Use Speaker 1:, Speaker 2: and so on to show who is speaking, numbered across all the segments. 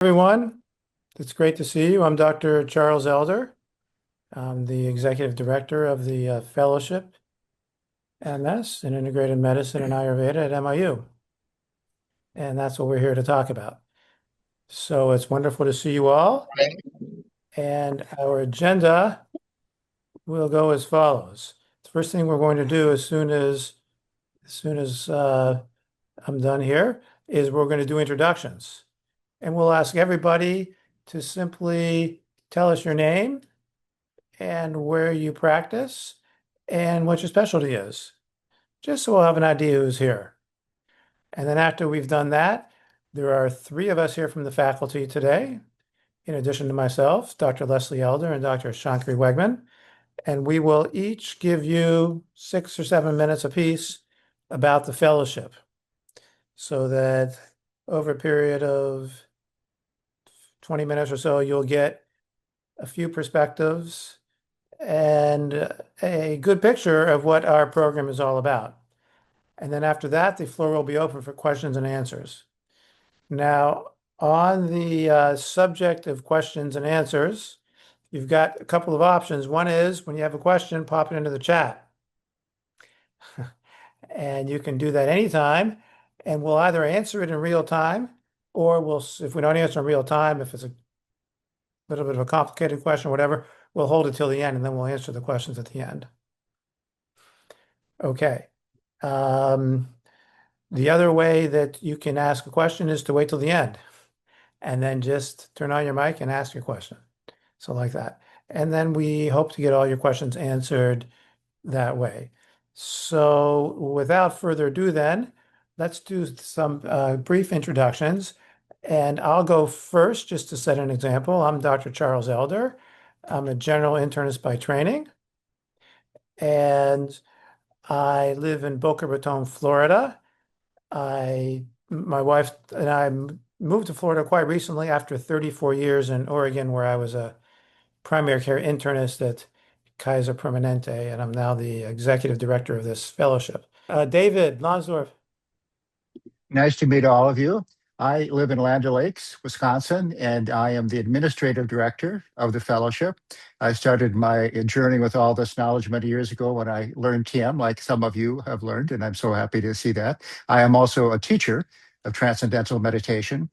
Speaker 1: Everyone. It's great to see you. I'm Dr. Charles Elder. I'm the Executive Director of the Fellowship MS in Integrated Medicine and Ayurveda at MIU. And that's what we're here to talk about. So it's wonderful to see you all. And our agenda will go as follows. The first thing we're going to do as soon as I'm done here is we're going to do introductions. And we'll ask everybody to simply tell us your name and where you practice and what your specialty is, just so we'll have an idea who's here. And then after we've done that, there are three of us here from the faculty today, in addition to myself, Dr. Leslie Elder and Dr. Shankari Wegman, and we will each give you 6 or 7 minutes apiece about the fellowship so that over a period of 20 minutes or so, you'll get a few perspectives and a good picture of what our program is all about. And then after that, the floor will be open for questions and answers. Now, on the subject of questions and answers, you've got a couple of options. One is when you have a question, pop it into the chat. And you can do that anytime, and we'll either answer it in real time, or if we don't answer in real time, if it's a little bit of a complicated question or whatever, we'll hold it till the end, and then we'll answer the questions at the end. Okay. The other way that you can ask a question is to wait till the end and then just turn on your mic and ask your question. So like that. And then we hope to get all your questions answered that way. So without further ado then, let's do some brief introductions. And I'll go first just to set an example. I'm Dr. Charles Elder. I'm a general internist by training. And I live in Boca Raton, Florida. My wife and I moved to Florida quite recently after 34 years in Oregon, where I was a primary care internist at Kaiser Permanente, and I'm now the executive director of this fellowship. David Lonsdorf.
Speaker 2: Nice to meet all of you. I live in Land O'Lakes, Wisconsin, and I am the administrative director of the fellowship. I started my journey with all this knowledge many years ago when I learned TM, like some of you have learned, and I'm so happy to see that. I am also a teacher of transcendental meditation.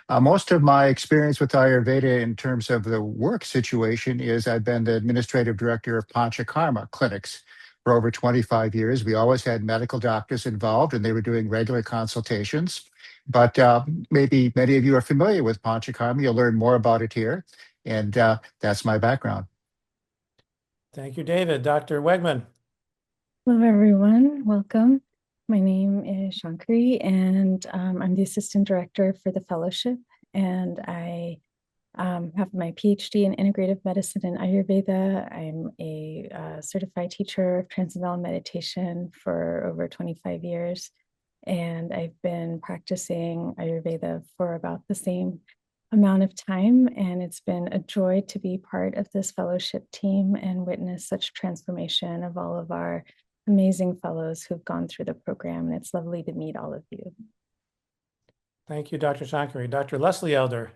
Speaker 2: Most of my experience with Ayurveda in terms of the work situation is I've been the administrative director of Panchakarma clinics for over 25 years. We always had medical doctors involved and they were doing regular consultations. But maybe many of you are familiar with Panchakarma. You'll learn more about it here. And that's my background.
Speaker 1: Thank you, David. Dr. Wegman.
Speaker 3: Hello, everyone. Welcome. My name is Shankari, and I'm the assistant director for the fellowship. And I have my PhD in integrative medicine and Ayurveda. I'm a certified teacher of transcendental meditation for over 25 years. And I've been practicing Ayurveda for about the same amount of time. And it's been a joy to be part of this fellowship team and witness such transformation of all of our amazing fellows who've gone through the program. And it's lovely to meet all of you.
Speaker 1: Thank you, Dr. Shankari. Dr. Leslie Elder.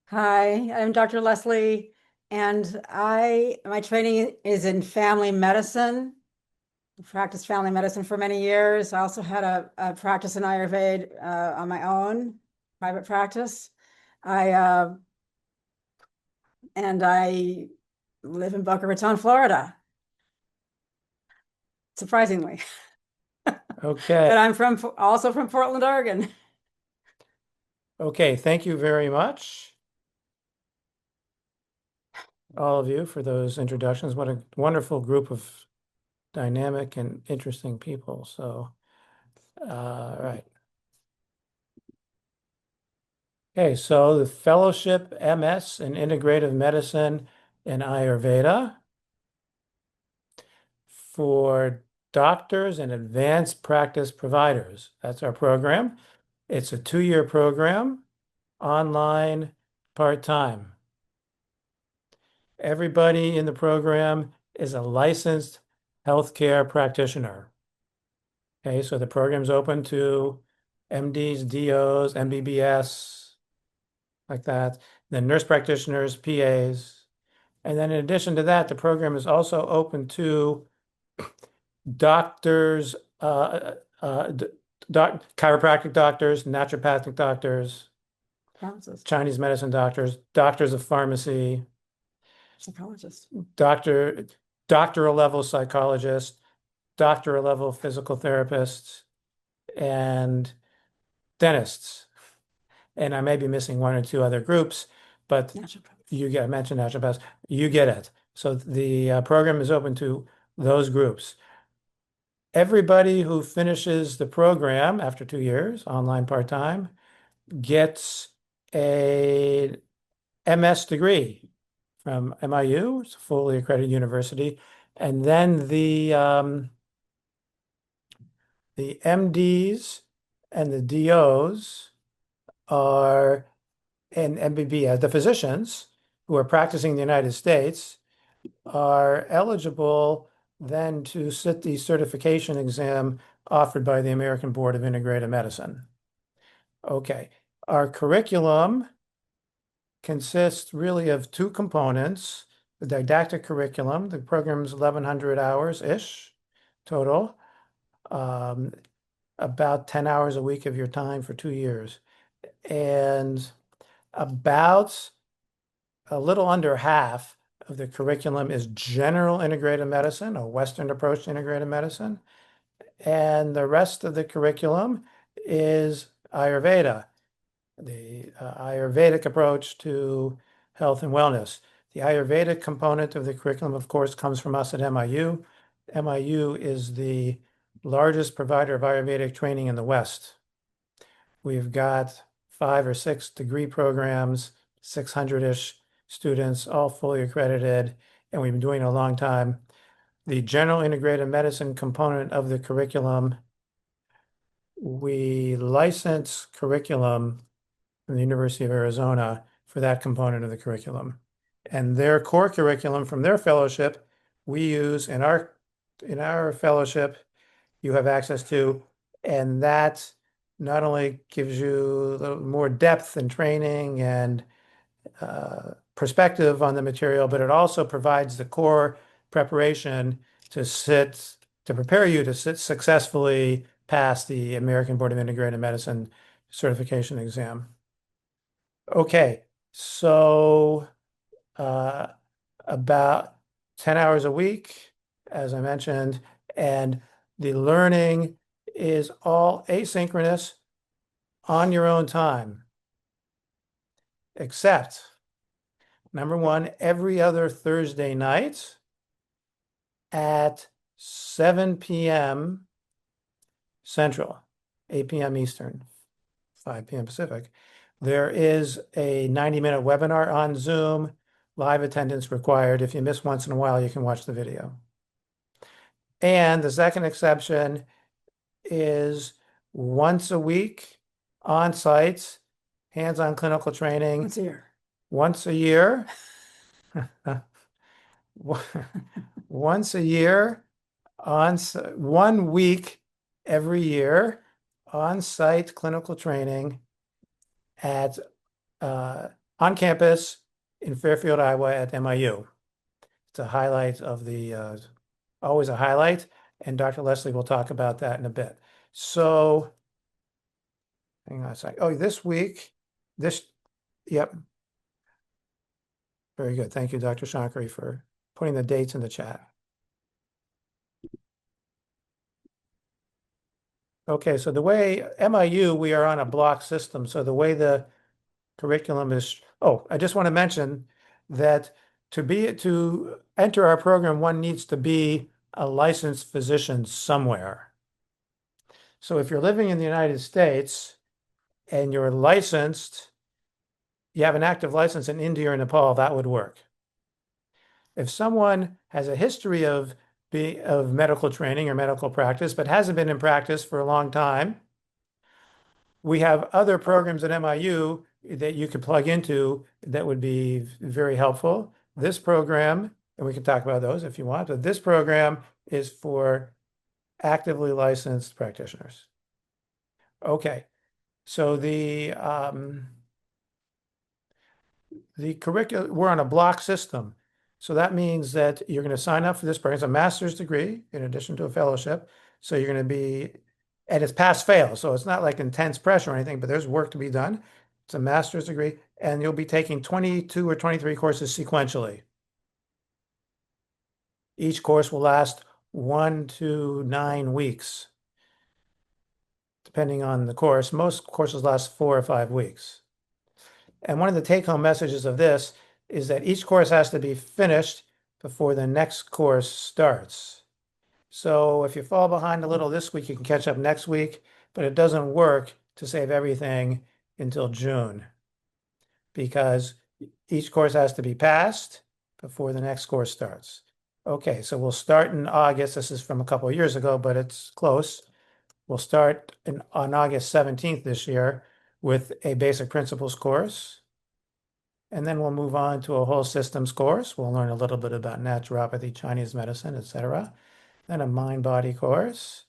Speaker 4: Hi, I'm Dr. Leslie, and my training is in family medicine. I practiced family medicine for many years. I also had a practice in Ayurveda on my own, private practice. I live in Boca Raton, Florida. Surprisingly.
Speaker 1: Okay.
Speaker 4: But I'm also from Portland, Oregon.
Speaker 1: Okay, thank you very much, all of you, for those introductions. What a wonderful group of dynamic and interesting people. So, right. Okay, so the Fellowship MS in Integrative Medicine and Ayurveda for doctors and advanced practice providers. That's our program. It's a 2-year program, online, part-time. Everybody in the program is a licensed healthcare practitioner. Okay, so the program's open to MDs, DOs, MBBS, like that. Then nurse practitioners, PAs. And then in addition to that, the program is also open to doctors, chiropractic doctors, naturopathic doctors,
Speaker 4: Pharmacist,
Speaker 1: Chinese medicine doctors, doctors of pharmacy,
Speaker 4: psychologist.
Speaker 1: doctoral level psychologists, doctoral level physical therapists, and dentists. And I may be missing one or two other groups, but
Speaker 4: Naturopath.
Speaker 1: I mentioned naturopaths, you get it. So the program is open to those groups. Everybody who finishes the program after 2 years, online part-time, gets a MS degree from MIU. It's a fully accredited university. And then the MDs and the DOs are, and MBB, the physicians who are practicing in the United States are eligible then to sit the certification exam offered by the American Board of Integrative Medicine. Okay, our curriculum consists really of two components. The didactic curriculum, the program's 1,100 hours-ish total, about 10 hours a week of your time for 2 years. And about a little under half of the curriculum is general integrative medicine, a Western approach to integrative medicine. And the rest of the curriculum is Ayurveda, the Ayurvedic approach to health and wellness. The Ayurvedic component of the curriculum, of course, comes from us at MIU. MIU is the largest provider of Ayurvedic training in the West. We've got 5 or 6 degree programs, 600-ish students, all fully accredited, and we've been doing it a long time. The general integrative medicine component of the curriculum, we license curriculum from the University of Arizona for that component of the curriculum. And their core curriculum from their fellowship, we use in our fellowship, you have access to, and that not only gives you a little more depth and training and perspective on the material, but it also provides the core preparation to prepare you to sit successfully pass the American Board of Integrative Medicine certification exam. Okay, so about 10 hours a week, as I mentioned, and the learning is all asynchronous on your own time, except number one, every other Thursday night at 7 p.m. Central, 8 p.m. Eastern, 5 p.m. Pacific. There is a 90-minute webinar on Zoom, live attendance required. If you miss once in a while, you can watch the video. And the second exception is once a week on-site, hands-on clinical training.
Speaker 4: Once a year.
Speaker 1: Once a year. Once a year, 1 week every year, on-site clinical training at on campus in Fairfield, Iowa at MIU. It's a highlight of the always a highlight, and Dr. Leslie will talk about that in a bit. So, hang on a sec. Oh, this week, yep. Very good. Thank you, Dr. Shankari, for putting the dates in the chat. Okay, so the way MIU, we are on a block system. So the way the curriculum is, I just want to mention that to enter our program, one needs to be a licensed physician somewhere. So if you're living in the United States and you're licensed, you have an active license in India or Nepal, that would work. If someone has a history of medical training or medical practice, but hasn't been in practice for a long time, we have other programs at MIU that you could plug into that would be very helpful. This program, and we can talk about those if you want, but this program is for actively licensed practitioners. Okay, so the curriculum, we're on a block system. So that means that you're going to sign up for this program. It's a master's degree in addition to a fellowship. So you're going to be, and it's pass fail. So it's not like intense pressure or anything, but there's work to be done. It's a master's degree, and you'll be taking 22 or 23 courses sequentially. Each course will last 1 to 9 weeks, depending on the course. Most courses last 4 or 5 weeks. And one of the take-home messages of this is that each course has to be finished before the next course starts. So if you fall behind a little this week, you can catch up next week, but it doesn't work to save everything until June because each course has to be passed before the next course starts. Okay, so we'll start in August. This is from a couple of years ago, but it's close. We'll start on August 17th this year with a basic principles course. And then we'll move on to a whole systems course. We'll learn a little bit about naturopathy, Chinese medicine, etc. Then a mind-body course.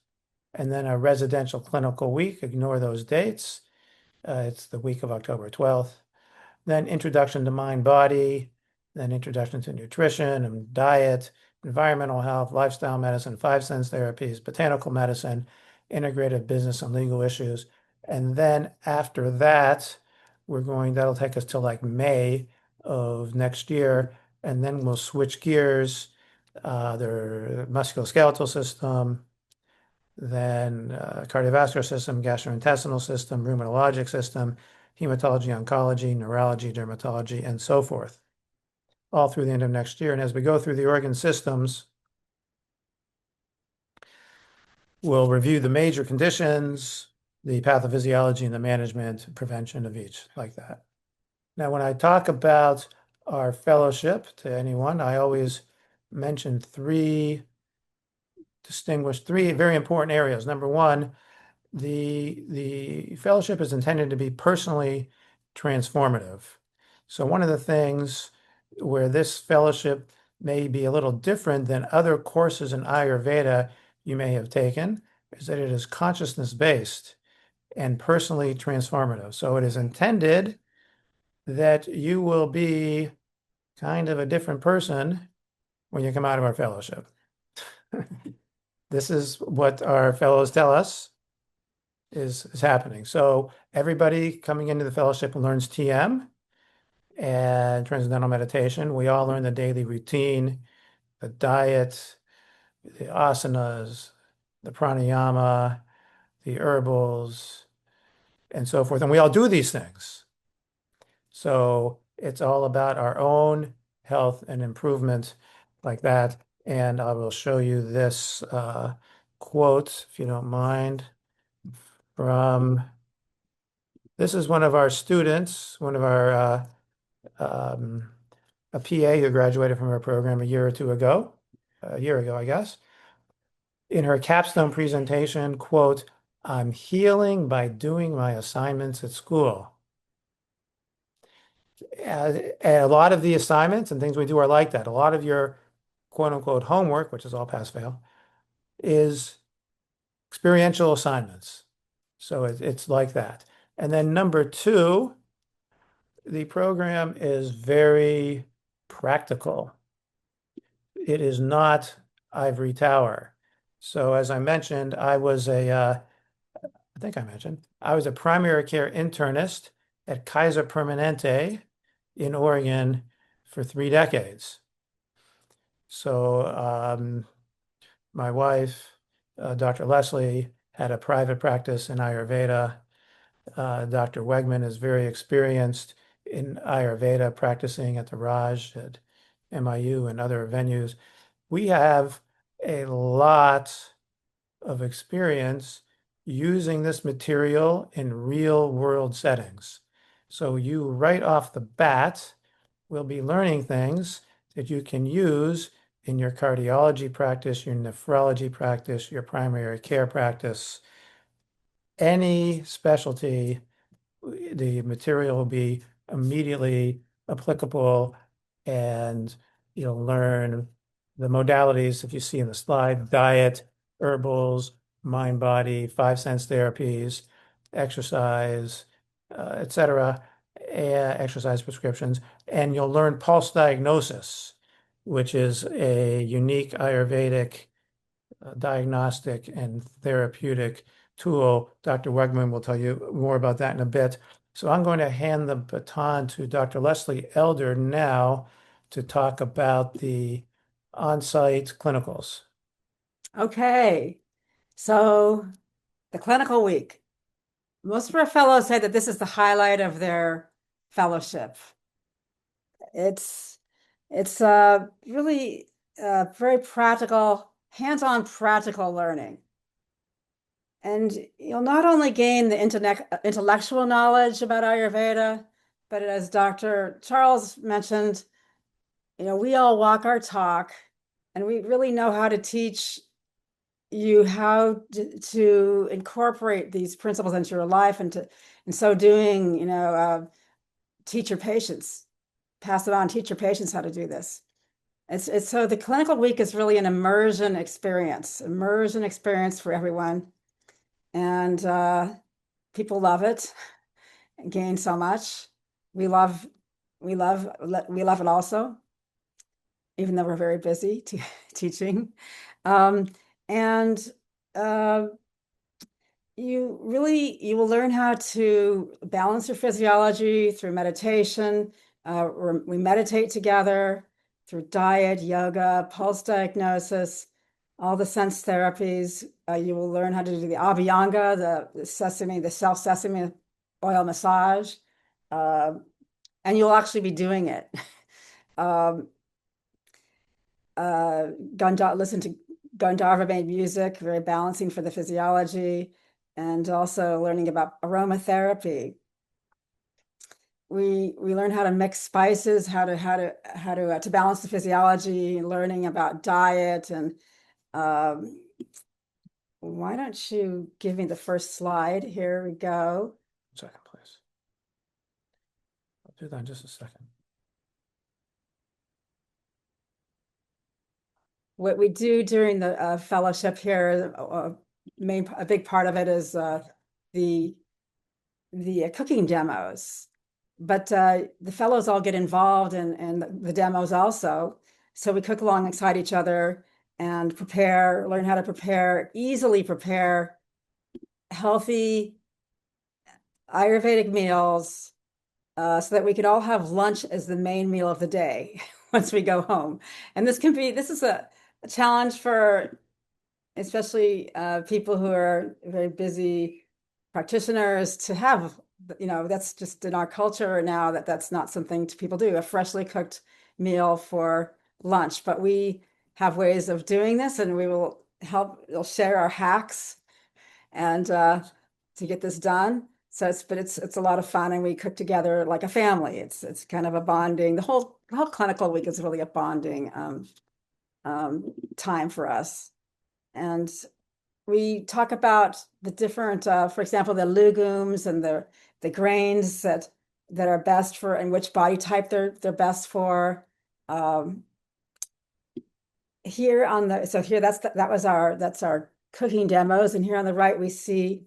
Speaker 1: And then a residential clinical week. Ignore those dates. It's the week of October 12th. Then introduction to mind-body. Then introduction to nutrition and diet, environmental health, lifestyle medicine, five sense therapies, botanical medicine, integrative business and legal issues. And then after that, that'll take us till like May of next year. And then we'll switch gears, the musculoskeletal system, then cardiovascular system, gastrointestinal system, rheumatologic system, hematology, oncology, neurology, dermatology, and so forth, all through the end of next year. And as we go through the organ systems, we'll review the major conditions, the pathophysiology, and the management, prevention of each, like that. Now, when I talk about our fellowship to anyone, I always mention three very important areas. Number one, the fellowship is intended to be personally transformative. So one of the things where this fellowship may be a little different than other courses in Ayurveda you may have taken is that it is consciousness-based and personally transformative. So it is intended that you will be kind of a different person when you come out of our fellowship. This is what our fellows tell us is happening. So everybody coming into the fellowship learns TM and transcendental meditation. We all learn the daily routine, the diet, the asanas, the pranayama, the herbals, and so forth. And we all do these things. So it's all about our own health and improvement like that. And I will show you this quote, if you don't mind, from this is one of our students, one of our a PA who graduated from our program a year, I guess. In her capstone presentation, quote, "I'm healing by doing my assignments at school." A lot of the assignments and things we do are like that. A lot of your quote unquote homework, which is all pass fail, is experiential assignments. So it's like that. And then number two, the program is very practical. It is not ivory tower. So as I mentioned, I think I mentioned, I was a primary care internist at Kaiser Permanente in Oregon for 3 decades. So my wife, Dr. Leslie, had a private practice in Ayurveda. Dr. Wegman is very experienced in Ayurveda, practicing at the Raj at MIU and other venues. We have a lot of experience using this material in real world settings. So you right off the bat will be learning things that you can use in your cardiology practice, your nephrology practice, your primary care practice, any specialty. The material will be immediately applicable, and you'll learn the modalities if you see in the slide: diet, herbals, mind body, five sense therapies, exercise, etc. exercise prescriptions, and you'll learn pulse diagnosis, which is a unique Ayurvedic diagnostic and therapeutic tool. Dr. Wegman will tell you more about that in a bit. So I'm going to hand the baton to Dr. Leslie Elder now to talk about the on-site clinicals.
Speaker 4: Okay, so the clinical week. Most of our fellows say that this is the highlight of their fellowship. It's really very practical, hands-on practical learning. And you'll not only gain the intellectual knowledge about Ayurveda, but as Dr. Charles mentioned, we all walk our talk, and we really know how to teach you how to incorporate these principles into your life, and in so doing, teach your patients, pass it on, teach your patients how to do this. It's so the clinical week is really an immersion experience for everyone. And people love it and gain so much. We love it also, even though we're very busy teaching. And you will learn how to balance your physiology through meditation. We meditate together through diet, yoga, pulse diagnosis, all the sense therapies. You will learn how to do the abhyanga, the self-sesame oil massage, and you'll actually be doing it. Listen to Gandharva-made music, very balancing for the physiology, and also learning about aromatherapy. We learn how to mix spices, how to balance the physiology, learning about diet. And why don't you give me the first slide? Here we go.
Speaker 1: Second, please. I'll do that in just a second.
Speaker 4: What we do during the fellowship here, a big part of it is the cooking demos, but the fellows all get involved in the demos also. So we cook alongside each other and learn how to easily prepare healthy Ayurvedic meals, so that we could all have lunch as the main meal of the day once we go home. And this is a challenge for especially people who are very busy practitioners to have, that's just in our culture now that's not something people do, a freshly cooked meal for lunch. But we have ways of doing this, and we'll share our hacks and to get this done. So it's a lot of fun, and we cook together like a family. It's kind of a bonding. The whole clinical week is really a bonding time for us. And we talk about the different, for example, the legumes and the grains that are best for, and which body type they're best for. Here that's our cooking demos, and here on the right we see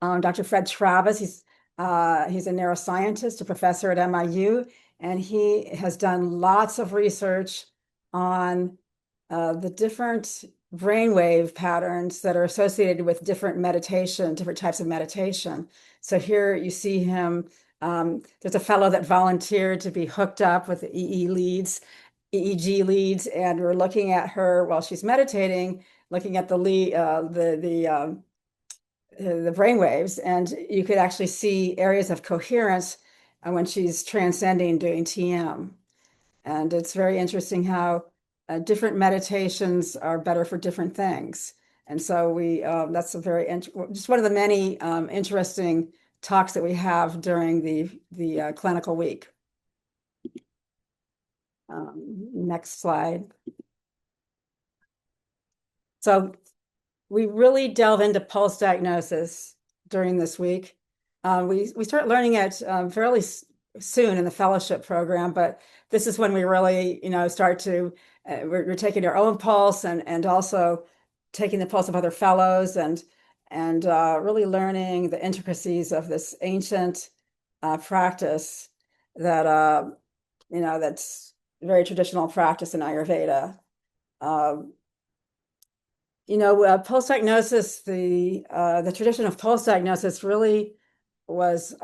Speaker 4: Dr. Fred Travis. He's a neuroscientist, a professor at MIU, and he has done lots of research on the different brainwave patterns that are associated with different types of meditation. So here you see him. There's a fellow that volunteered to be hooked up with the EEG leads, and we're looking at her while she's meditating, looking at the brainwaves, and you could actually see areas of coherence when she's transcending, doing TM. And it's very interesting how different meditations are better for different things. And so that's just one of the many interesting talks that we have during the clinical week. Next slide. So we really delve into pulse diagnosis during this week. We start learning it fairly soon in the fellowship program, but this is when we really, start to, we're taking our own pulse and also taking the pulse of other fellows and really learning the intricacies of this ancient practice that, that's very traditional practice in Ayurveda. Pulse diagnosis, the tradition of pulse diagnosis really was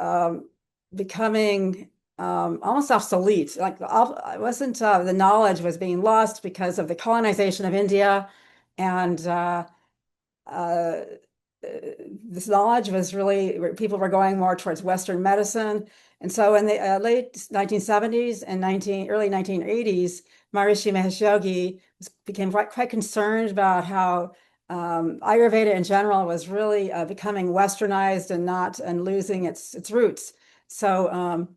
Speaker 4: becoming almost obsolete. Like it wasn't the knowledge was being lost because of the colonization of India, and this knowledge was really people were going more towards Western medicine. And so in the late 1970s and early 1980s, Maharishi Mahesh Yogi became quite concerned about how Ayurveda in general was really becoming westernized and losing its roots. So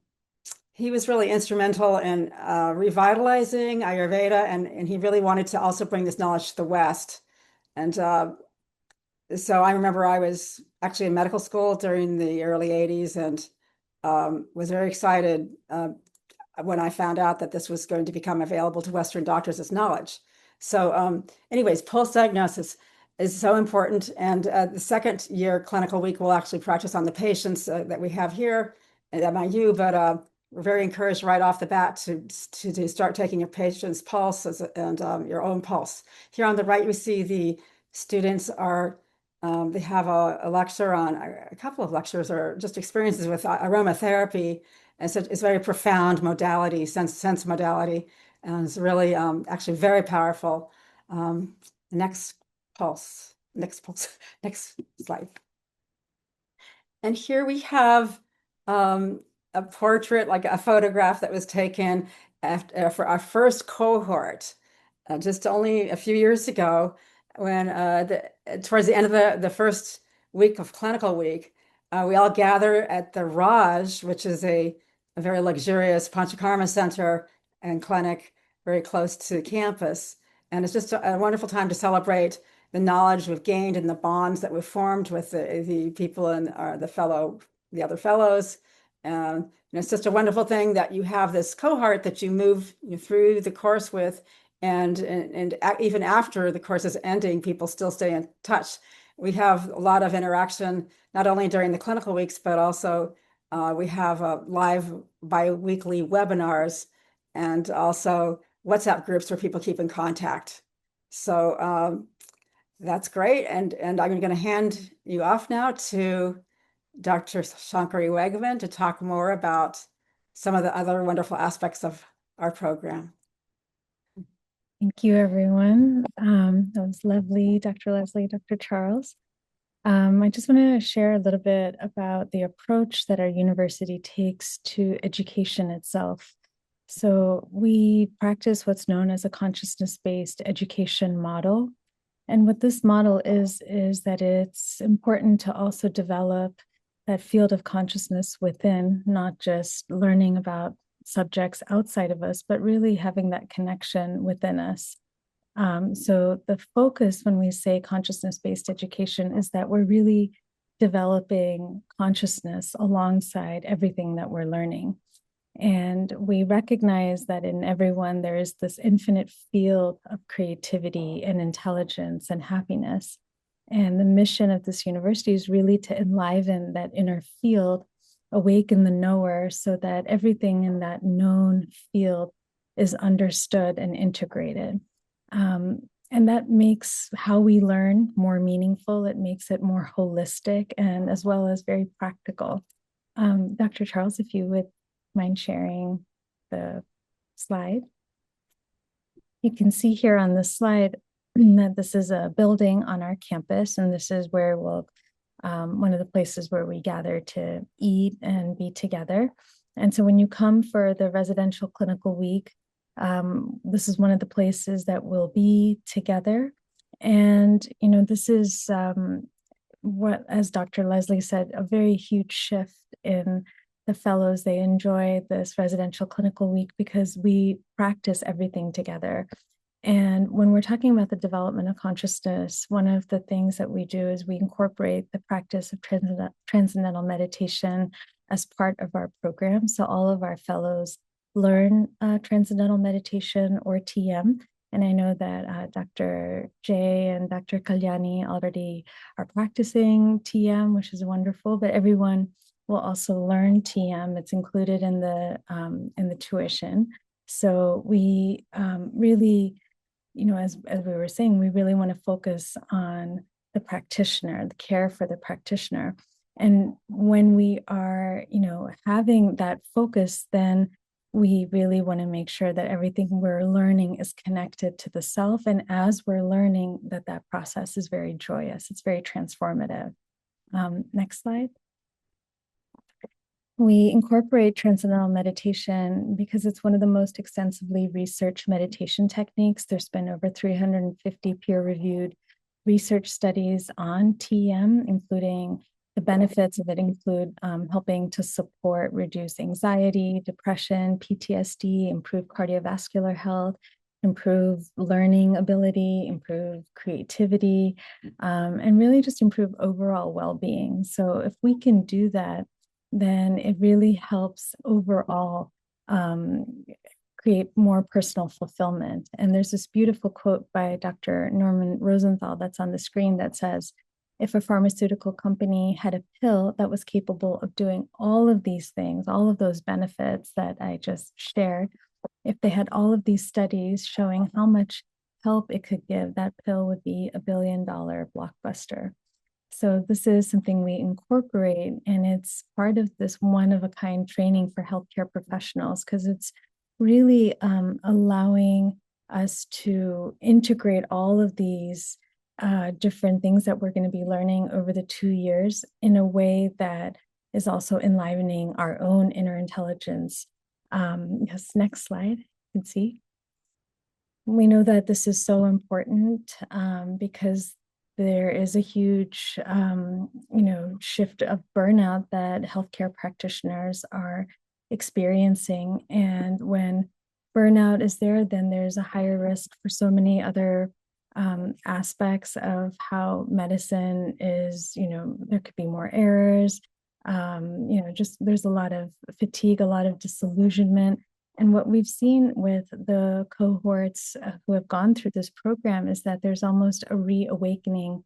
Speaker 4: he was really instrumental in revitalizing Ayurveda, and he really wanted to also bring this knowledge to the West. And so I remember I was actually in medical school during the early 80s and was very excited when I found out that this was going to become available to Western doctors as knowledge. So anyways, pulse diagnosis is so important. And the second year clinical week will actually practice on the patients that we have here at MIU, but we're very encouraged right off the bat to start taking your patient's pulse and your own pulse. Here on the right, we see the students they have a lecture on, a couple of lectures or just experiences with aromatherapy. And so it's very profound modality, sense modality, and it's really actually very powerful. Next pulse, next slide. And here we have a portrait, like a photograph that was taken for our first cohort just only a few years ago when towards the end of the first week of clinical week, we all gather at the Raj, which is a very luxurious Panchakarma center and clinic very close to campus. And it's just a wonderful time to celebrate the knowledge we've gained and the bonds that we've formed with the people and the other fellows. And it's just a wonderful thing that you have this cohort that you move through the course with, and even after the course is ending, people still stay in touch. We have a lot of interaction, not only during the clinical weeks, but also we have live bi-weekly webinars and also WhatsApp groups where people keep in contact. So that's great. And I'm going to hand you off now to Dr. Shankari Wegman to talk more about some of the other wonderful aspects of our program.
Speaker 3: Thank you, everyone. That was lovely, Dr. Leslie, Dr. Charles. I just want to share a little bit about the approach that our university takes to education itself. So we practice what's known as a consciousness-based education model. And what this model is that it's important to also develop that field of consciousness within, not just learning about subjects outside of us, but really having that connection within us. So the focus when we say consciousness-based education is that we're really developing consciousness alongside everything that we're learning. And we recognize that in everyone, there is this infinite field of creativity and intelligence and happiness. And the mission of this university is really to enliven that inner field, awaken the knower, so that everything in that known field is understood and integrated. And that makes how we learn more meaningful. It makes it more holistic and as well as very practical. Dr. Charles, if you would mind sharing the slide. You can see here on this slide that this is a building on our campus, and this is where one of the places where we gather to eat and be together. And so when you come for the residential clinical week, this is one of the places that we'll be together. And, this is what, as Dr. Leslie said, a very huge shift in the fellows. They enjoy this residential clinical week because we practice everything together. And when we're talking about the development of consciousness, one of the things that we do is we incorporate the practice of transcendental meditation as part of our program. So all of our fellows learn transcendental meditation or TM. And I know that Dr. Jay and Dr. Kalyani already are practicing TM, which is wonderful, but everyone will also learn TM. It's included in the tuition. So we really, as we were saying, we really want to focus on the practitioner, the care for the practitioner. And when we are, having that focus, then we really want to make sure that everything we're learning is connected to the self. And as we're learning, that process is very joyous. It's very transformative. Next slide. We incorporate transcendental meditation because it's one of the most extensively researched meditation techniques. There's been over 350 peer-reviewed research studies on TM, including the benefits of it include helping to support, reduce anxiety, depression, PTSD, improve cardiovascular health, improve learning ability, improve creativity, and really just improve overall well-being. So if we can do that, then it really helps overall create more personal fulfillment. And there's this beautiful quote by Dr. Norman Rosenthal that's on the screen that says, if a pharmaceutical company had a pill that was capable of doing all of these things, all of those benefits that I just shared, if they had all of these studies showing how much help it could give, that pill would be $1 billion blockbuster. So this is something we incorporate, and it's part of this one-of-a-kind training for healthcare professionals, because it's really allowing us to integrate all of these different things that we're going to be learning over the 2 years in a way that is also enlivening our own inner intelligence. Yes, next slide, you can see. We know that this is so important because there is a huge, shift of burnout that healthcare practitioners are experiencing. And when burnout is there, then there's a higher risk for so many other aspects of how medicine is, there could be more errors, just there's a lot of fatigue, a lot of disillusionment. And what we've seen with the cohorts who have gone through this program is that there's almost a reawakening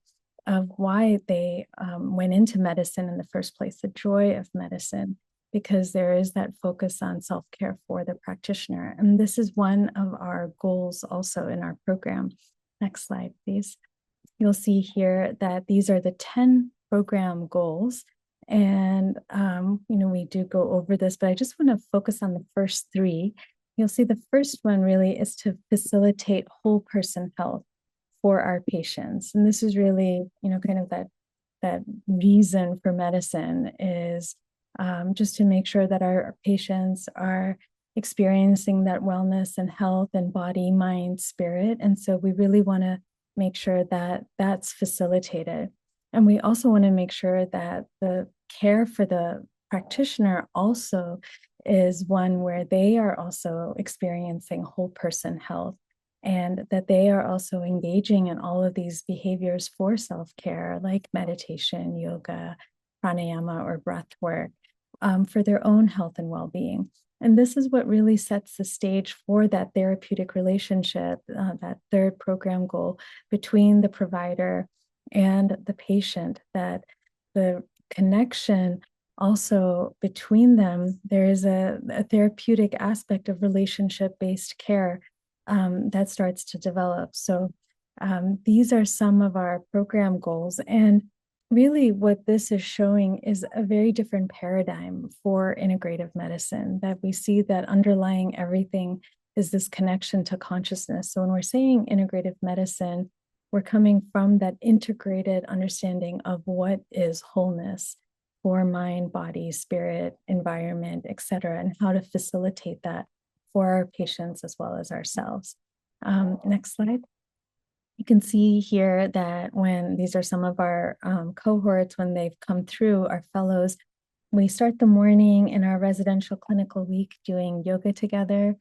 Speaker 3: of why they went into medicine in the first place, the joy of medicine, because there is that focus on self-care for the practitioner. And this is one of our goals also in our program. Next slide, please. You'll see here that these are the 10 program goals. And, we do go over this, but I just want to focus on the first 3. You'll see the first one really is to facilitate whole person health for our patients. And this is really, kind of that reason for medicine is just to make sure that our patients are experiencing that wellness and health and body, mind, spirit. And so we really want to make sure that that's facilitated. And we also want to make sure that the care for the practitioner also is one where they are also experiencing whole person health, and that they are also engaging in all of these behaviors for self-care, like meditation, yoga, pranayama, or breath work, for their own health and well-being. And this is what really sets the stage for that therapeutic relationship, that third program goal between the provider and the patient, that the connection also between them, there is a therapeutic aspect of relationship-based care that starts to develop. So these are some of our program goals. And really what this is showing is a very different paradigm for integrative medicine, that we see that underlying everything is this connection to consciousness. So when we're saying integrative medicine, we're coming from that integrated understanding of what is wholeness for mind, body, spirit, environment, et cetera, and how to facilitate that for our patients as well as ourselves. Next slide. You can see here that when these are some of our cohorts, when they've come through, our fellows, we start the morning in our residential clinical week doing yoga together,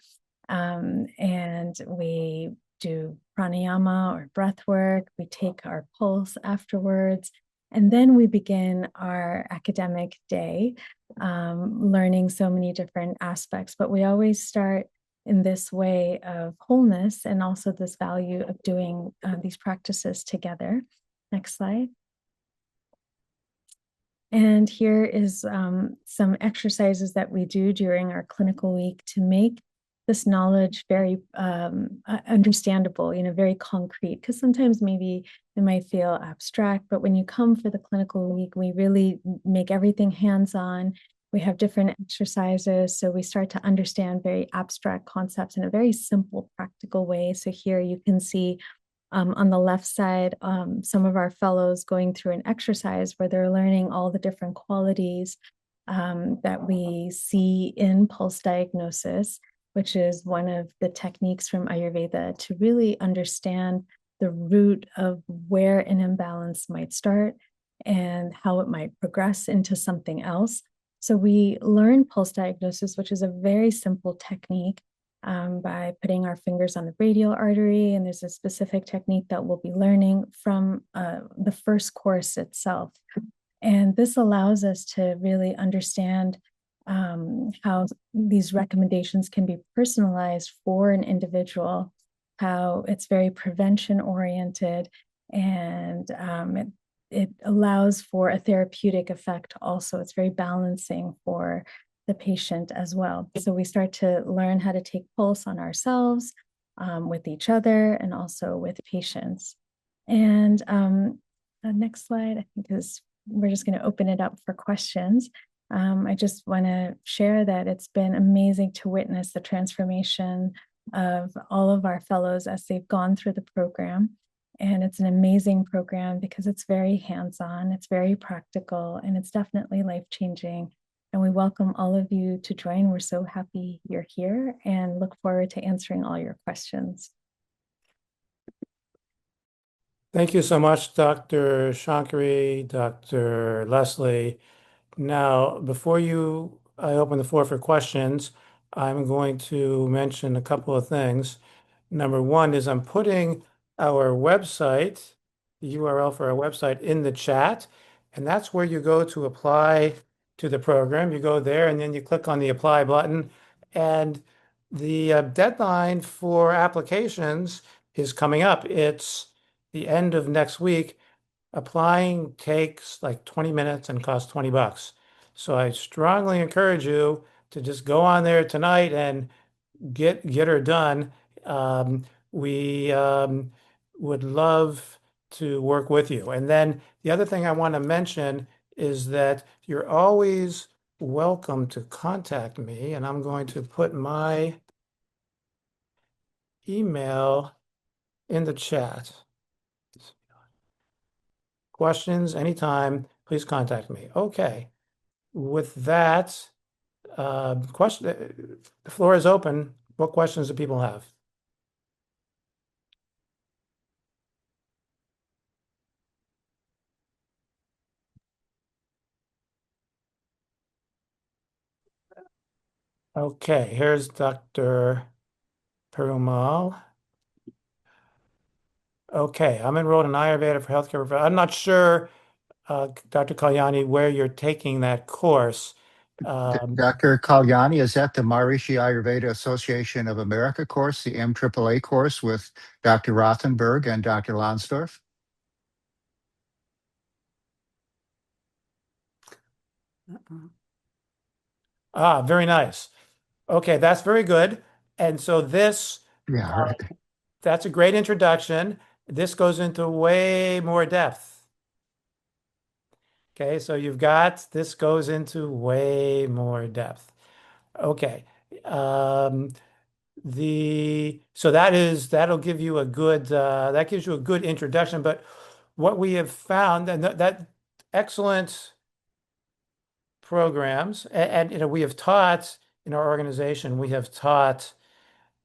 Speaker 3: and we do pranayama or breath work. We take our pulse afterwards, and then we begin our academic day, learning so many different aspects. But we always start in this way of wholeness, and also this value of doing these practices together. Next slide. And here is some exercises that we do during our clinical week to make this knowledge very understandable, very concrete, because sometimes maybe it might feel abstract, but when you come for the clinical week, we really make everything hands-on. We have different exercises, so we start to understand very abstract concepts in a very simple, practical way. So here you can see on the left side, some of our fellows going through an exercise where they're learning all the different qualities that we see in pulse diagnosis, which is one of the techniques from Ayurveda to really understand the root of where an imbalance might start and how it might progress into something else. So we learn pulse diagnosis, which is a very simple technique by putting our fingers on the radial artery. And there's a specific technique that we'll be learning from the first course itself. And this allows us to really understand how these recommendations can be personalized for an individual, how it's very prevention oriented, and it allows for a therapeutic effect also. It's very balancing for the patient as well. So we start to learn how to take pulse on ourselves, with each other, and also with patients. And the next slide, I think, is we're just going to open it up for questions. I just want to share that it's been amazing to witness the transformation of all of our fellows as they've gone through the program. And it's an amazing program because it's very hands-on, it's very practical, and it's definitely life-changing. And we welcome all of you to join. We're so happy you're here and look forward to answering all your questions.
Speaker 1: Thank you so much, Dr. Shankari, Dr. Leslie. Now, before I open the floor for questions, I'm going to mention a couple of things. Number one is I'm putting our website, the URL for our website, in the chat, and that's where you go to apply to the program. You go there and then you click on the apply button, and the deadline for applications is coming up. It's the end of next week. Applying takes like 20 minutes and costs $20. So I strongly encourage you to just go on there tonight and get her done. We would love to work with you. And then the other thing I want to mention is that you're always welcome to contact me, and I'm going to put my email in the chat. Questions anytime, please contact me. Okay. With that, the floor is open. What questions do people have? Okay, here's Dr. Perumal. Okay, I'm enrolled in Ayurveda for healthcare. I'm not sure, Dr. Kalyani, where you're taking that course.
Speaker 2: Dr. Kalyani is at the Maharishi Ayurveda Association of America course, the MAAA course with Dr. Rothenberg and Dr. Lonsdorf.
Speaker 1: Very nice. Okay, that's very good. And so
Speaker 2: Yeah, right.
Speaker 1: that's a great introduction. This goes into way more depth. Okay, so this goes into way more depth. Okay. So that'll give you a good that gives you a good introduction. But what we have found, and that excellent programs, and we have taught in our organization, we have taught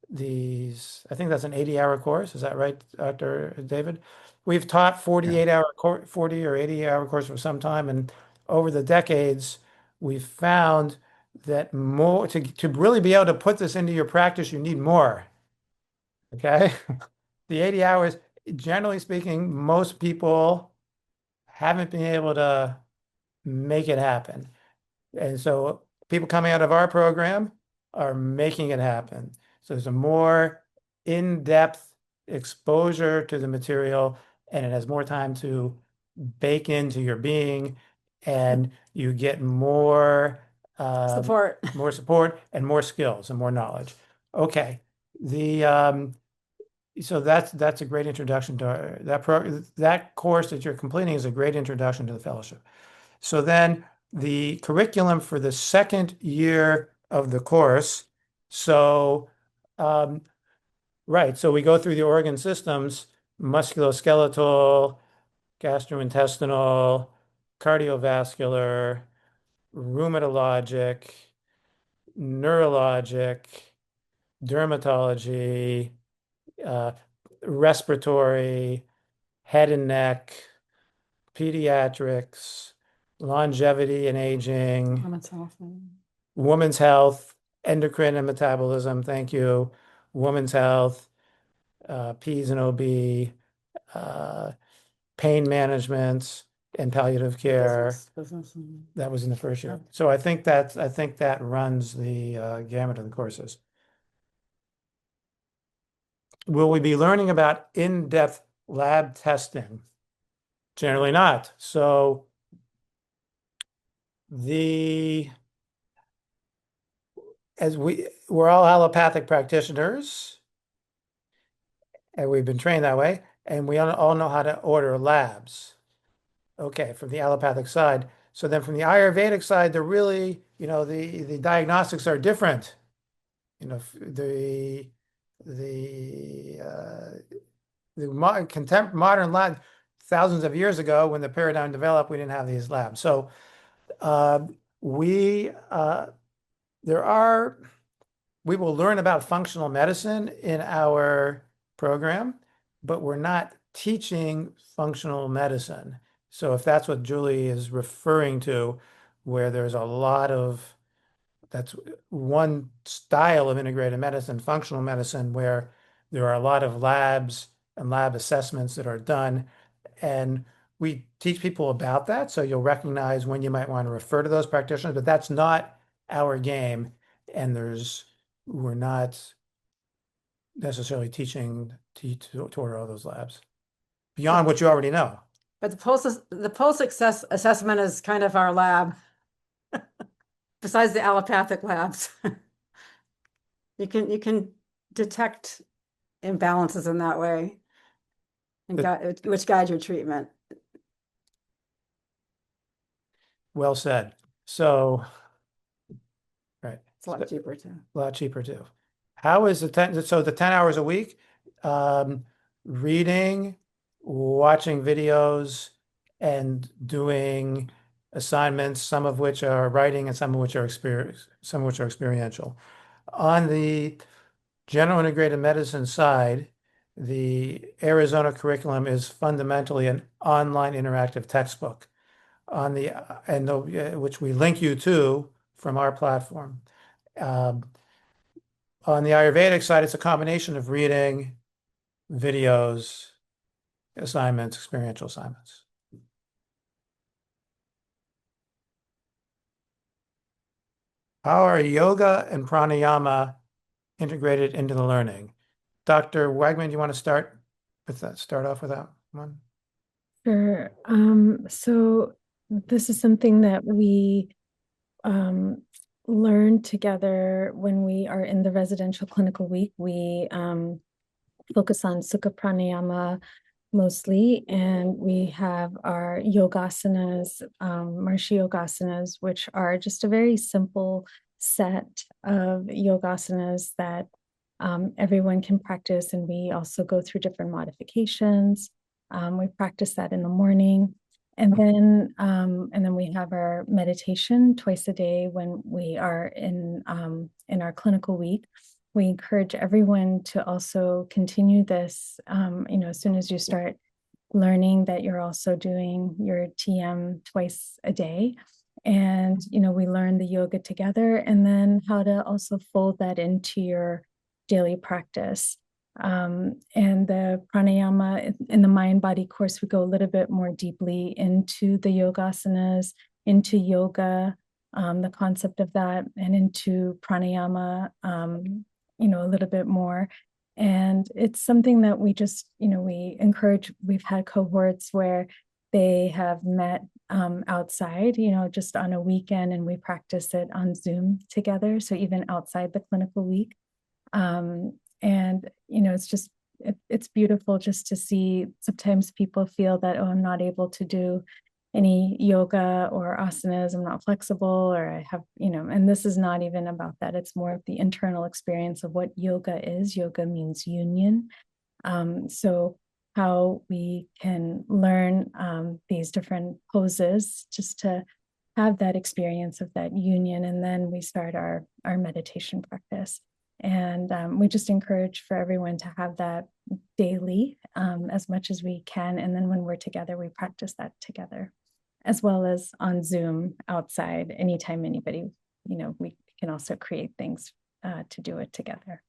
Speaker 1: these, I think that's an 80-hour course. Is that right, Dr. David? We've taught 40 or 80-hour course for some time, and over the decades, we've found that more to really be able to put this into your practice, you need more. Okay, the 80 hours, generally speaking, most people haven't been able to make it happen. And so people coming out of our program are making it happen. So there's a more in-depth exposure to the material, and it has more time to bake into your being and you get more
Speaker 4: Support.
Speaker 1: more support and more skills and more knowledge. Okay. So that's a great introduction to that course that you're completing is a great introduction to the fellowship. So then the curriculum for the second year of the course. So right, so we go through the organ systems, musculoskeletal, gastrointestinal, cardiovascular, rheumatologic, neurologic, dermatology, uh, respiratory, head and neck, pediatrics, longevity and aging,
Speaker 4: Women's health.
Speaker 1: women's health, endocrine and metabolism, thank you, women's health, P's and OB, pain management, and palliative care.
Speaker 4: Business.
Speaker 1: That was in the first year.
Speaker 4: Okay.
Speaker 1: So I think that runs the gamut of the courses. Will we be learning about in-depth lab testing? Generally not. So we're all allopathic practitioners, and we've been trained that way, and we all know how to order labs. Okay, from the allopathic side. So then from the Ayurvedic side, they're really, the diagnostics are different. The modern lab, thousands of years ago, when the paradigm developed, we didn't have these labs. So we will learn about functional medicine in our program, but we're not teaching functional medicine. So if that's what Julie is referring to, where there's a lot of that's one style of integrated medicine, functional medicine, where there are a lot of labs and lab assessments that are done. And we teach people about that. So you'll recognize when you might want to refer to those practitioners, but that's not our game. And we're not necessarily teaching to order all those labs beyond what you already know.
Speaker 4: But the post success assessment is kind of our lab. Besides the allopathic labs. You can detect imbalances in that way and which guide your treatment.
Speaker 1: Well said. So, right.
Speaker 4: It's a lot cheaper too.
Speaker 1: A lot cheaper too. How is the 10 hours a week? Reading, watching videos, and doing assignments, some of which are writing and some of which are experiential. On the general integrated medicine side, the Arizona curriculum is fundamentally an online interactive textbook which we link you to from our platform. On the Ayurvedic side, it's a combination of reading, videos, assignments, experiential assignments. How are yoga and pranayama integrated into the learning? Dr. Wegman, do you want to start off with that one?
Speaker 3: Sure. So this is something that we learn together when we are in the residential clinical week. We focus on Sukha Pranayama mostly, and we have our yogasanas, Marshi yogasanas, which are just a very simple set of yogasanas that everyone can practice, and we also go through different modifications. We practice that in the morning, and then we have our meditation twice a day when we are in our clinical week. We encourage everyone to also continue this, as soon as you start learning, that you're also doing your TM twice a day. And, we learn the yoga together, and then how to also fold that into your daily practice. And the pranayama in the mind body course, we go a little bit more deeply into the yogasanas, into yoga, the concept of that, and into pranayama, a little bit more. And it's something that we just, we encourage. We've had cohorts where they have met outside, just on a weekend, and we practice it on Zoom together. So even outside the clinical week. And it's beautiful just to see. Sometimes people feel that, oh, I'm not able to do any yoga or asanas, I'm not flexible, or I have, and this is not even about that. It's more of the internal experience of what yoga is. Yoga means union. So how we can learn these different poses just to have that experience of that union. And then we start our meditation practice. And we just encourage for everyone to have that daily as much as we can. And then when we're together, we practice that together, as well as on Zoom outside. Anytime anybody, we can also create things to do it together.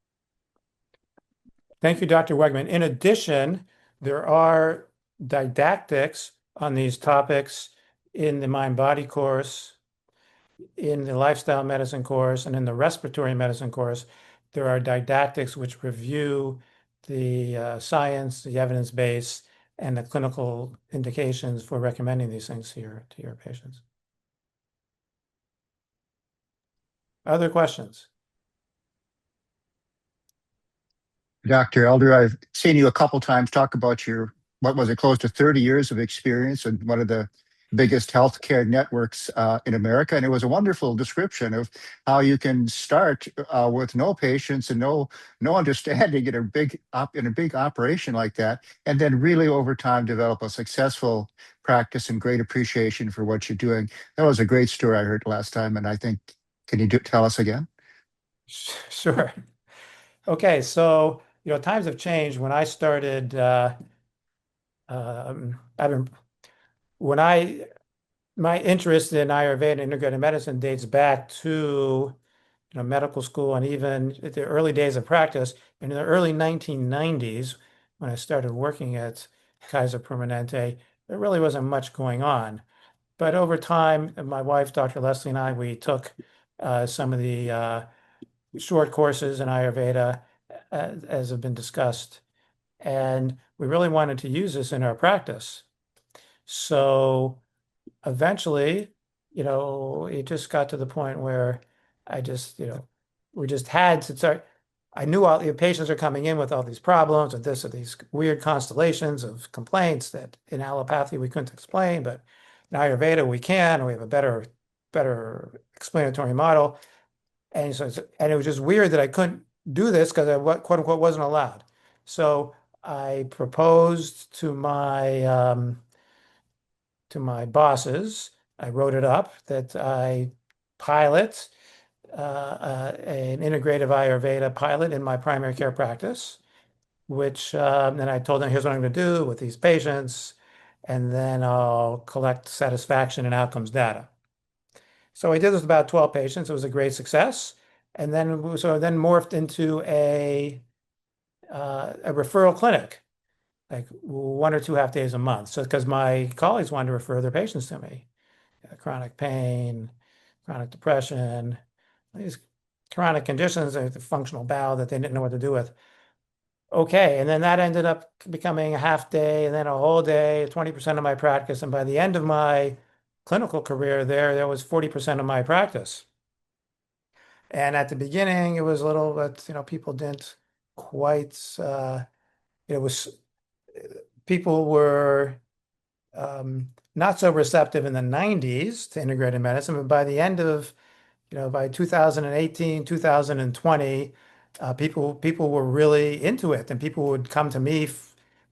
Speaker 1: Thank you, Dr. Wegman. In addition, there are didactics on these topics in the mind-body course, in the lifestyle medicine course, and in the respiratory medicine course. There are didactics which review the science, the evidence base, and the clinical indications for recommending these things to your patients. Other questions?
Speaker 2: Dr. Elder, I've seen you a couple times talk about your, what was it, close to 30 years of experience in one of the biggest healthcare networks in America. And it was a wonderful description of how you can start with no patients and no understanding in a big operation like that, and then really over time develop a successful practice and great appreciation for what you're doing. That was a great story I heard last time, and I think, can you tell us again?
Speaker 1: Sure. Okay, so times have changed. When I started, I've been when I my interest in Ayurveda and integrative medicine dates back to medical school, and even at the early days of practice. In the early 1990s, when I started working at Kaiser Permanente, there really wasn't much going on. But over time, my wife, Dr. Leslie, and I, we took some of the short courses in Ayurveda, as have been discussed, and we really wanted to use this in our practice. So eventually, it just got to the point where I just, we just had to start. I knew all the patients are coming in with all these problems and this or these weird constellations of complaints that in allopathy we couldn't explain, but in Ayurveda we can, and we have a better explanatory model. And so, and it was just weird that I couldn't do this because I, quote unquote, wasn't allowed. So I proposed to my bosses. I wrote it up that I pilot an integrative Ayurveda pilot in my primary care practice, which then I told them, here's what I'm going to do with these patients, and then I'll collect satisfaction and outcomes data. So I did this with about 12 patients. It was a great success. And then then morphed into a referral clinic, like 1 or 2 half days a month. So because my colleagues wanted to refer their patients to me, chronic pain, chronic depression, these chronic conditions, like the functional bowel that they didn't know what to do with. Okay, and then that ended up becoming a half day and then a whole day, 20% of my practice. And by the end of my clinical career there was 40% of my practice. And at the beginning, it was a little bit, people didn't quite, it was, people were not so receptive in the 90s to integrated medicine, but by the end of, by 2018, 2020, people were really into it, and people would come to me,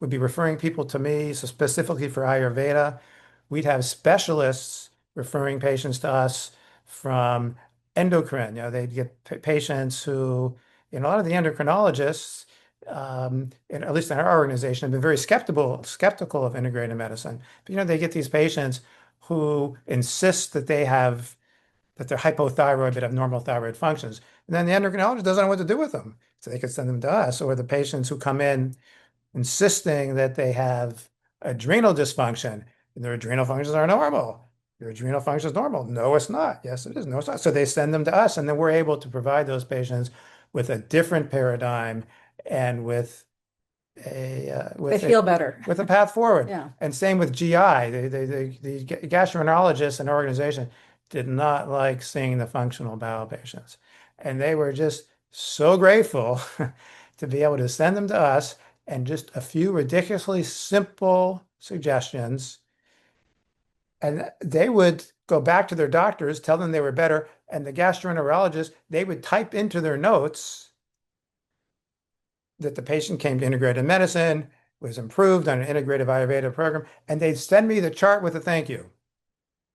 Speaker 1: would be referring people to me, so specifically for Ayurveda. We'd have specialists referring patients to us from endocrine. They'd get patients who, a lot of the endocrinologists, and at least in our organization, have been very skeptical of integrative medicine. But they get these patients who insist that they're hypothyroid but have normal thyroid functions. And then the endocrinologist doesn't know what to do with them. So they could send them to us, or the patients who come in insisting that they have adrenal dysfunction and their adrenal functions are normal. Your adrenal function is normal. No, it's not. Yes, it is. No, it's not. So they send them to us, and then we're able to provide those patients with a different paradigm and with a
Speaker 4: They
Speaker 1: with
Speaker 4: feel better.
Speaker 1: with a path forward.
Speaker 4: Yeah.
Speaker 1: And same with GI. The gastroenterologists and organization did not like seeing the functional bowel patients. And they were just so grateful to be able to send them to us and just a few ridiculously simple suggestions. And they would go back to their doctors, tell them they were better. And the gastroenterologist, they would type into their notes that the patient came to integrative medicine, was improved on an integrative Ayurveda program, and they'd send me the chart with a thank you.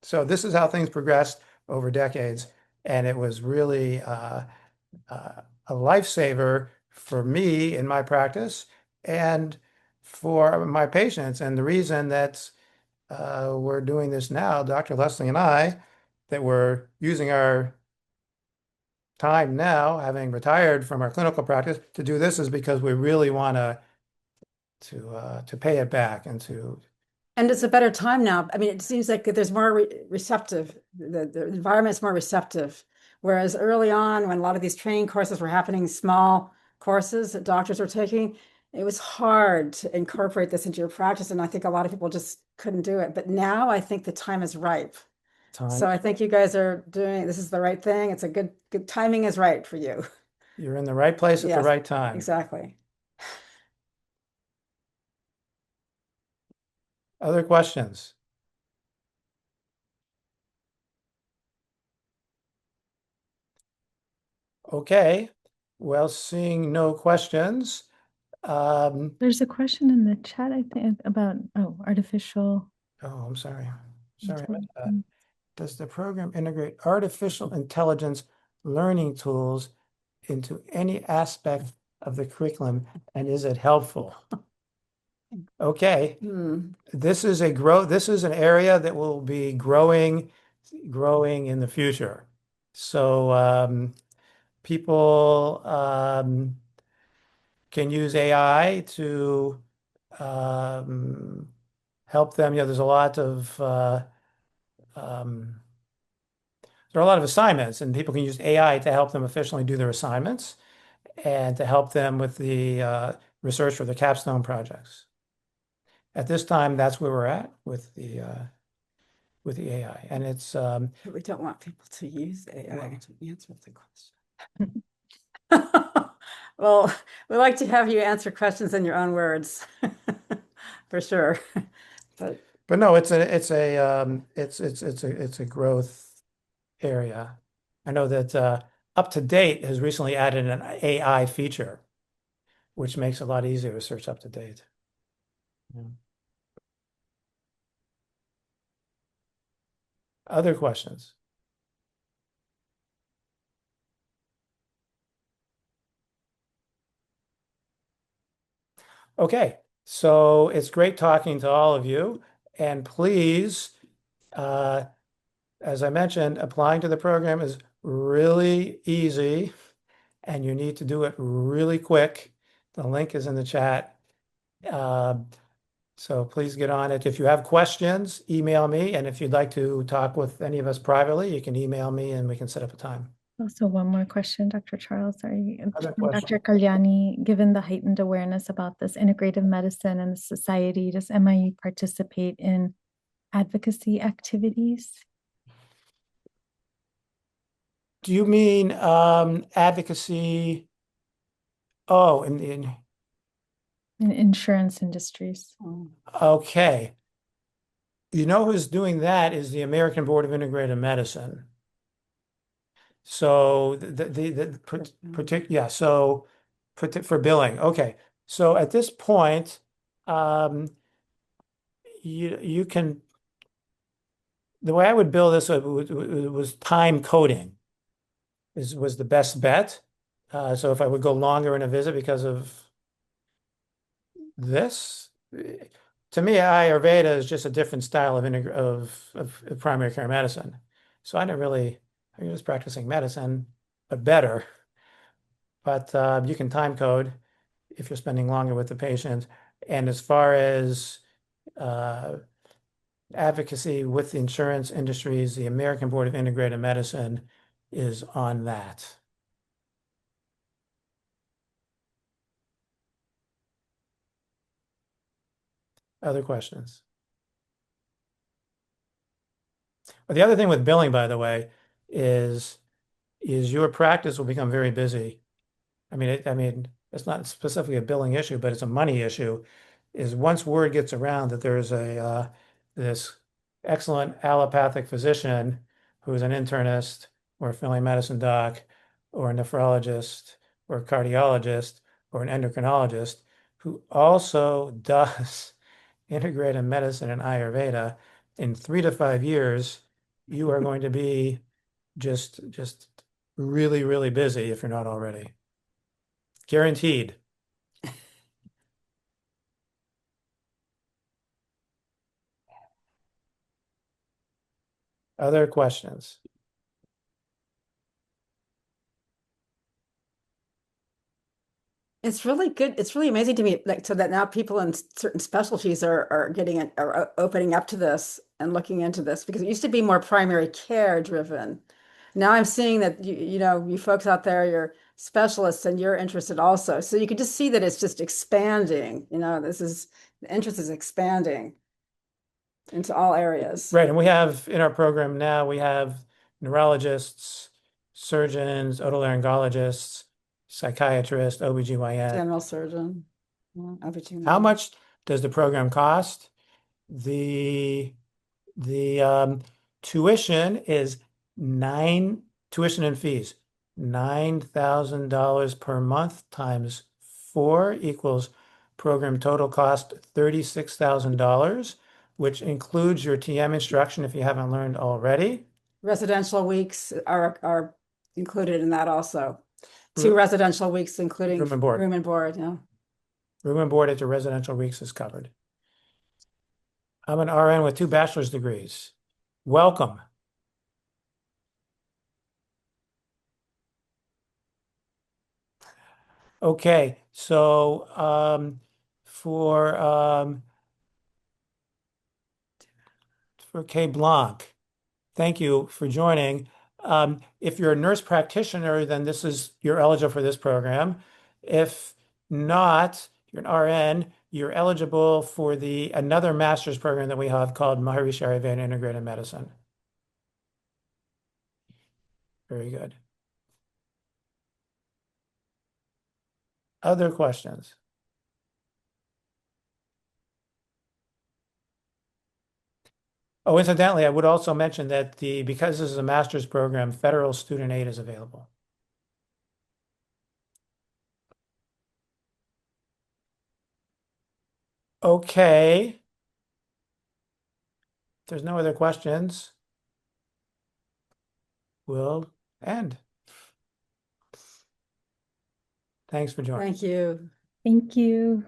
Speaker 1: So this is how things progressed over decades, and it was really a lifesaver for me in my practice and for my patients. And the reason that we're doing this now, Dr. Leslie and I, that we're using our time now, having retired from our clinical practice, to do this is because we really want to pay it back and to
Speaker 4: And it's a better time now. I mean, it seems like there's more receptive, the environment's more receptive. Whereas early on, when a lot of these training courses were happening, small courses that doctors were taking, it was hard to incorporate this into your practice. And I think a lot of people just couldn't do it. But now I think the time is ripe. So
Speaker 1: time.
Speaker 4: I think you guys are doing, this is the right thing. It's a good timing is right for you.
Speaker 1: You're in the right place at the
Speaker 4: Yes,
Speaker 1: right time.
Speaker 4: exactly.
Speaker 1: Other questions? Okay. Well, seeing no questions,
Speaker 3: There's a question in the chat, I think, about artificial.
Speaker 1: oh, I'm sorry. Sorry about that.
Speaker 3: intelligence.
Speaker 1: Does the program integrate artificial intelligence learning tools into any aspect of the curriculum, and is it helpful? Okay,
Speaker 4: Hmm.
Speaker 1: this is an area that will be growing in the future. So people can use AI to um, help them. There's a lot of um, there are a lot of assignments, and people can use AI to help them efficiently do their assignments and to help them with the research for the capstone projects. At this time, that's where we're at with the AI, and it's
Speaker 4: But we don't want people to use AI
Speaker 1: Well-
Speaker 4: to answer the question. Well, we like to have you answer questions in your own words, for sure. But
Speaker 1: no, it's a growth area. I know that Up to Date has recently added an AI feature, which makes it a lot easier to search up to date. Yeah. Other questions? Okay, so it's great talking to all of you, and please, as I mentioned, applying to the program is really easy, and you need to do it really quick. The link is in the chat. So please get on it. If you have questions, email me. And if you'd like to talk with any of us privately, you can email me and we can set up a time.
Speaker 3: Also, one more question, Dr. Charles, sorry.
Speaker 1: Other
Speaker 3: From Dr. Kalyani, given the heightened awareness about this integrative medicine and the society, does MIE participate in advocacy activities?
Speaker 1: Do you mean advocacy? Oh,
Speaker 3: In insurance industries?
Speaker 1: okay. You know who's doing that is the American Board of Integrative Medicine. So for billing. Okay. So at this point, you can, the way I would bill this was time coding was the best bet. So if I would go longer in a visit because of this, to me, Ayurveda is just a different style of primary care medicine. So I was practicing medicine, but better. But you can time code if you're spending longer with the patient. And as far as advocacy with the insurance industries, the American Board of Integrative Medicine is on that. Other questions? But the other thing with billing, by the way, is your practice will become very busy. I mean, it's not specifically a billing issue, but it's a money issue. Is once word gets around that there's this excellent allopathic physician who's an internist or a family medicine doc or a nephrologist or a cardiologist or an endocrinologist who also does integrative medicine and Ayurveda, in 3 to 5 years, you are going to be just really, really busy if you're not already. Guaranteed. Other questions?
Speaker 4: It's really good. It's really amazing to me, like, so that now people in certain specialties are getting it, are opening up to this and looking into this, because it used to be more primary care driven. Now I'm seeing that you know, you folks out there, you're specialists and you're interested also. So you can just see that it's just expanding. You know, the interest is expanding into all areas.
Speaker 1: Right. And we have in our program now, we have neurologists, surgeons, otolaryngologists, psychiatrists, OBGYN.
Speaker 4: General surgeon. Yeah,
Speaker 1: How
Speaker 4: OBGYN.
Speaker 1: much does the program cost? The tuition is tuition and fees, $9,000 per month times 4 equals program total cost $36,000, which includes your TM instruction if you haven't learned already.
Speaker 4: Residential weeks are included in that also. 2 residential weeks, including
Speaker 1: Room and board.
Speaker 4: room and board, yeah.
Speaker 1: Room and board at your residential weeks is covered. I'm an RN with 2 bachelor's degrees. Welcome. Okay, so for Kay Blanc, thank you for joining. If you're a nurse practitioner, then you're eligible for this program. If not, you're an RN, you're eligible for another master's program that we have called Maharishi Ayurveda Integrative Medicine. Very good. Other questions? Oh, incidentally, I would also mention that because this is a master's program, federal student aid is available. Okay. If there's no other questions, we'll end. Thanks for joining.
Speaker 4: Thank you.
Speaker 3: Thank you.